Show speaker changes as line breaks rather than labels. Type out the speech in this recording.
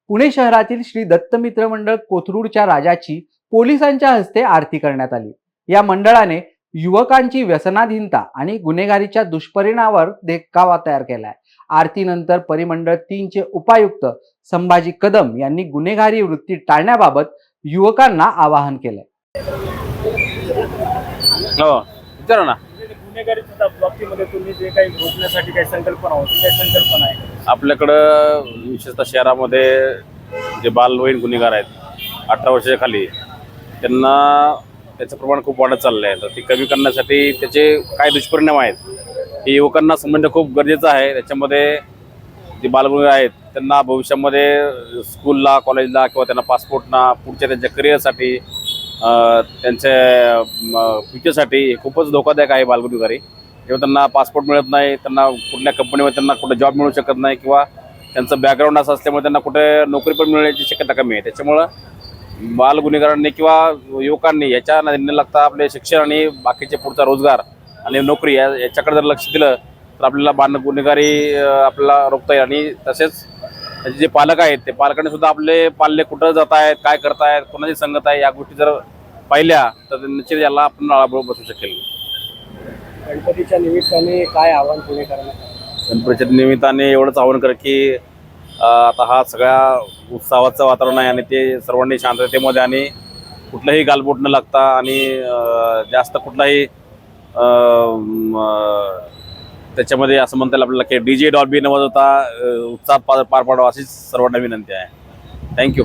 पुणे शहरातील श्री दत्त मित्र मंडळ कोथरूडच्या राजाची पोलिसांच्या हस्ते आरती करण्यात आली। या मंडळाने युवकांची व्यसनाधीनता आणि गुन्हेगारीच्या दुष्परिणामावर देखावा तयार केलाय। आरतीनंतर परिमंडळ 3 चे उपायुक्त संभाजी कदम यांनी गुन्हेगारी वृत्ती टाळण्याबाबत युवकांना आवाहन केले।
हो विचारा ना।
गुन्हेगारीच्या बाबतीमध्ये तुम्ही जे काही रोखण्यासाठी काही संकल्पना होती, काही संकल्पना आहे
आपल्याकडं विशेषतः शहरामध्ये जे बालवयीन गुन्हेगार आहेत 18 वर्षाच्या खाली, त्यांना त्याचं प्रमाण खूप वाढत चाललं आहे। तर ती कमी करण्यासाठी त्याचे काय दुष्परिणाम आहेत हे युवकांना समजणं खूप गरजेचं आहे। त्याच्यामध्ये जे बालगुन्हेगार आहेत त्यांना भविष्यामध्ये स्कूलला, कॉलेजला किंवा त्यांना पासपोर्टना पुढच्या त्यांच्या करिअरसाठी, त्यांच्या फ्युचरसाठी खूपच धोकादायक आहे बालगुन्हेगारी। किंवा त्यांना पासपोर्ट मिळत नाही, त्यांना कुठल्या कंपनीमध्ये त्यांना कुठे जॉब मिळू शकत नाही, किंवा त्यांचं बॅकग्राऊंड असं असल्यामुळे त्यांना कुठे नोकरी पण मिळण्याची शक्यता कमी आहे। त्याच्यामुळं बालगुन्हेगारांनी किंवा युवकांनी याच्या न लागता आपले शिक्षण आणि बाकीचे पुढचा रोजगार आणि नोकरी याच्याकडे जर लक्ष दिलं तर आपल्याला गुन्हेगारी आपल्याला रोखता येईल। आणि तसेच त्याचे जे पालक आहेत ते पालकांनी सुद्धा आपले पाल्य कुठं जात आहेत, काय करतायत, कोणाची संगत आहे, या गोष्टी जर पाहिल्या तर निश्चित याला आपण आळा बसू शकेल।
गणपतीच्या निमित्ताने काय आव्हान पुणे करण्यात?
गणपतीच्या निमित्ताने एवढंच आव्हान कर की आता हा सगळ्या उत्सवाचं वातावरण आहे आणि ते सर्वांनी शांततेमध्ये आणि कुठलंही गालबोट न लागता आणि जास्त कुठलाही त्याच्यामध्ये असं म्हणता येईल आपल्याला की DJ डॉल्बी न वाजवता उत्साहात पार पाडावा अशीच सर्वांना विनंती आहे। थँक्यू।